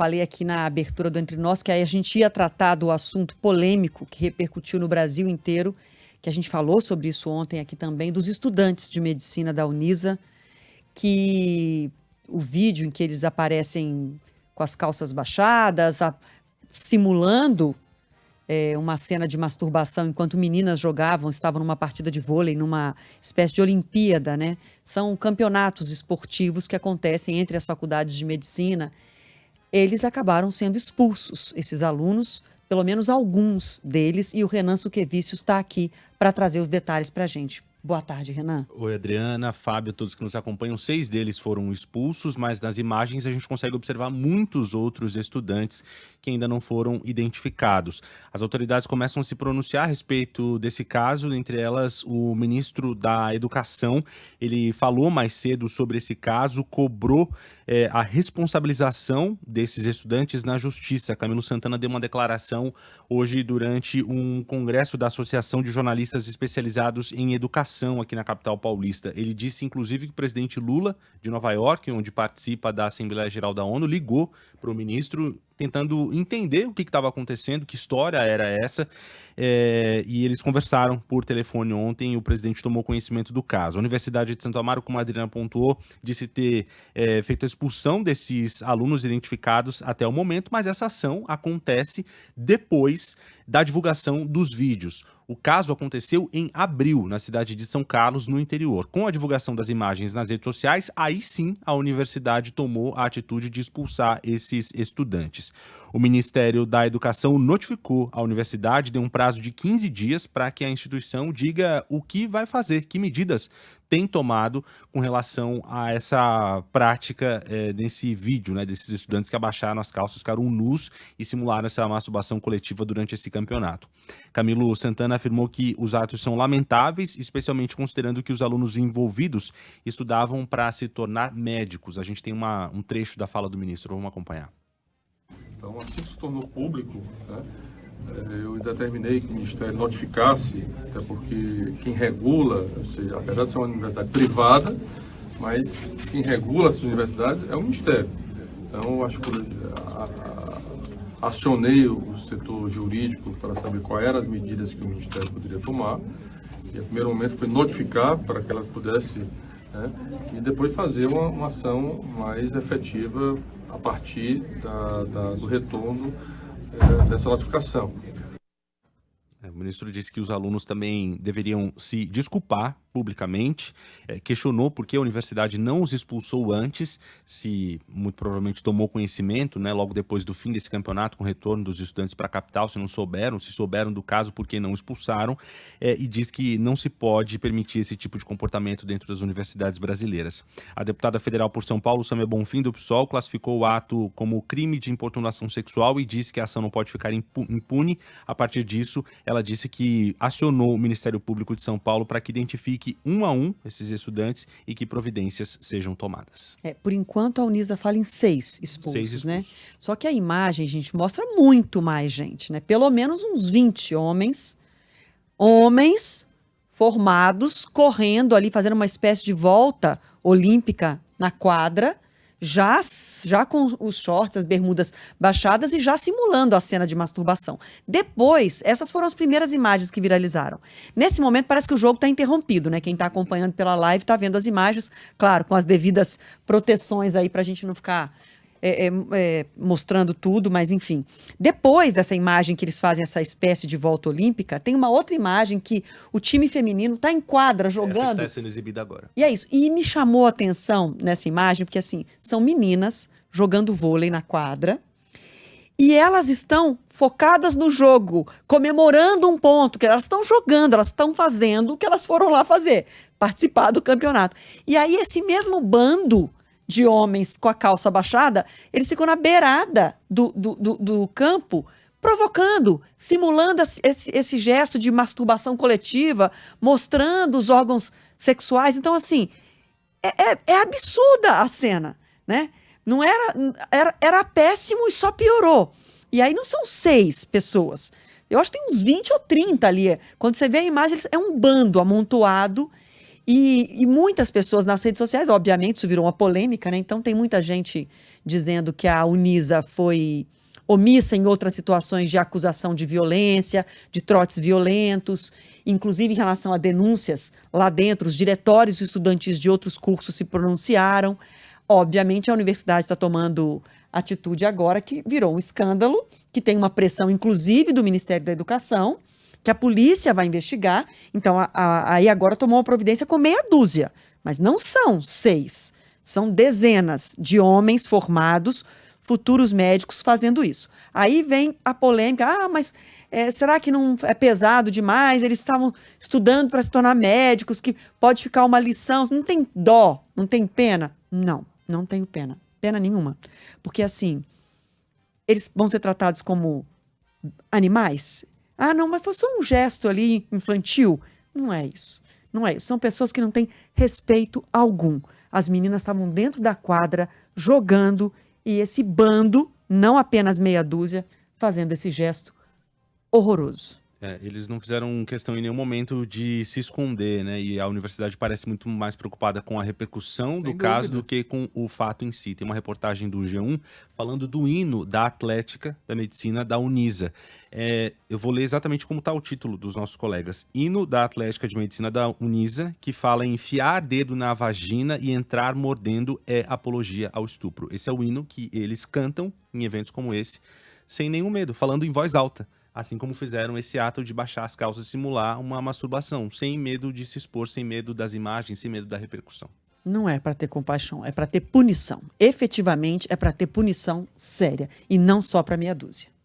falei aqui na abertura do Entre Nós que aí a gente ia tratar do assunto polêmico que repercutiu no Brasil inteiro, que a gente falou sobre isso ontem aqui também, dos estudantes de medicina da Unisa, que o vídeo em que eles aparecem com as calças baixadas, simulando uma cena de masturbação enquanto meninas estavam numa partida de vôlei, numa espécie de Olimpíada, né? São campeonatos esportivos que acontecem entre as faculdades de medicina. Eles acabaram sendo expulsos, esses alunos, pelo menos alguns deles, e o Renan Suquevicius está aqui para trazer os detalhes para a gente. Boa tarde, Renan. Oi, Adriana, Fábio, todos que nos acompanham. 6 deles foram expulsos, mas nas imagens a gente consegue observar muitos outros estudantes que ainda não foram identificados. As autoridades começam a se pronunciar a respeito desse caso, entre elas o ministro da Educação. Ele falou mais cedo sobre esse caso, cobrou a responsabilização desses estudantes na justiça. Camilo Santana deu uma declaração hoje durante um congresso da Associação de Jornalistas Especializados em Educação aqui na capital paulista. Ele disse, inclusive, que o presidente Lula, de Nova York, onde participa da Assembleia Geral da ONU, ligou para o ministro tentando entender o que estava acontecendo, que história era essa, e eles conversaram por telefone ontem e o presidente tomou conhecimento do caso. A Universidade de Santo Amaro, como a Adriana pontuou, disse ter feito a expulsão desses alunos identificados até o momento, mas essa ação acontece depois da divulgação dos vídeos. O caso aconteceu em abril, na cidade de São Carlos, no interior. Com a divulgação das imagens nas redes sociais, aí sim a universidade tomou a atitude de expulsar esses estudantes. O Ministério da Educação notificou a universidade, deu um prazo de 15 dias para que a instituição diga o que vai fazer, que medidas tem tomado com relação a essa prática desse vídeo, né, desses estudantes que abaixaram as calças, ficaram nus e simularam essa masturbação coletiva durante esse campeonato. Camilo Santana afirmou que os atos são lamentáveis, especialmente considerando que os alunos envolvidos estudavam para se tornar médicos. A gente tem um trecho da fala do ministro, vamos acompanhar. Então, assim que se tornou público, né, eu determinei que o Ministério notificasse, até porque quem regula, ou seja, apesar de ser uma universidade privada, mas quem regula essas universidades é o Ministério. Então, eu acho que acionei o setor jurídico para saber quais eram as medidas que o Ministério poderia tomar. E, no primeiro momento, foi notificar para que elas pudessem, né, e depois fazer uma ação mais efetiva a partir do retorno dessa notificação. O ministro disse que os alunos também deveriam se desculpar publicamente, questionou por que a universidade não os expulsou antes, se muito provavelmente tomou conhecimento, né, logo depois do fim desse campeonato, com o retorno dos estudantes para a capital, se souberam do caso, por que não expulsaram, e diz que não se pode permitir esse tipo de comportamento dentro das universidades brasileiras. A deputada federal por São Paulo, Samia Bonfim, do PSOL, classificou o ato como crime de importunação sexual e disse que a ação não pode ficar impune. A partir disso, ela disse que acionou o Ministério Público de São Paulo para que identifique um a um esses estudantes e que providências sejam tomadas. Por enquanto a Unisa fala em 6 expulsos, né? Só que a imagem, gente, mostra muito mais gente, né? Pelo menos uns 20 homens formados, correndo ali, fazendo uma espécie de volta olímpica na quadra, já com os shorts, as bermudas baixadas e já simulando a cena de masturbação. Depois, essas foram as primeiras imagens que viralizaram. Nesse momento, parece que o jogo está interrompido, né? Quem está acompanhando pela live está vendo as imagens, claro, com as devidas proteções aí para a gente não ficar mostrando tudo, mas enfim. Depois dessa imagem que eles fazem essa espécie de volta olímpica, tem uma outra imagem que o time feminino está em quadra jogando. Essa que está sendo exibida agora. E é isso. E me chamou a atenção nessa imagem, porque assim, são meninas jogando vôlei na quadra e elas estão focadas no jogo, comemorando um ponto, que elas estão jogando, elas estão fazendo o que elas foram lá fazer, participar do campeonato. E aí esse mesmo bando de homens com a calça baixada, eles ficam na beirada do campo, provocando, simulando esse gesto de masturbação coletiva, mostrando os órgãos sexuais. Então, assim, é absurda a cena, né? Não era péssimo e só piorou. E aí não são 6 pessoas. Eu acho que tem uns 20 ou 30 ali. Quando você vê a imagem, é um bando amontoado. E muitas pessoas nas redes sociais, obviamente, isso virou uma polêmica, né? Então tem muita gente dizendo que a Unisa foi omissa em outras situações de acusação de violência, de trotes violentos, inclusive em relação a denúncias lá dentro, os diretórios estudantis de outros cursos se pronunciaram. Obviamente, a universidade está tomando atitude agora que virou um escândalo, que tem uma pressão, inclusive, do Ministério da Educação, que a polícia vai investigar. Então, aí agora tomou uma providência com meia dúzia, mas não são 6, são dezenas de homens formados, futuros médicos fazendo isso. Aí vem a polêmica, mas será que não é pesado demais? Eles estavam estudando para se tornar médicos, que pode ficar uma lição. Não tem dó, não tem pena? Não tenho pena, pena nenhuma. Porque assim, eles vão ser tratados como animais? Não, mas foi só um gesto ali infantil. Não é isso. Não é isso. São pessoas que não têm respeito algum. As meninas estavam dentro da quadra, jogando, e esse bando, não apenas meia dúzia, fazendo esse gesto horroroso. Eles não fizeram questão em nenhum momento de se esconder, né? E a universidade parece muito mais preocupada com a repercussão do caso do que com o fato em si. Tem uma reportagem do G1 falando do hino da Atlética da Medicina da Unisa. Eu vou ler exatamente como está o título dos nossos colegas. Hino da Atlética de Medicina da Unisa, que fala em enfiar dedo na vagina e entrar mordendo é apologia ao estupro. Esse é o hino que eles cantam em eventos como esse, sem nenhum medo, falando em voz alta. Assim como fizeram esse ato de baixar as calças e simular uma masturbação, sem medo de se expor, sem medo das imagens, sem medo da repercussão. Não é para ter compaixão, é para ter punição. Efetivamente, é para ter punição séria, e não só para meia dúzia.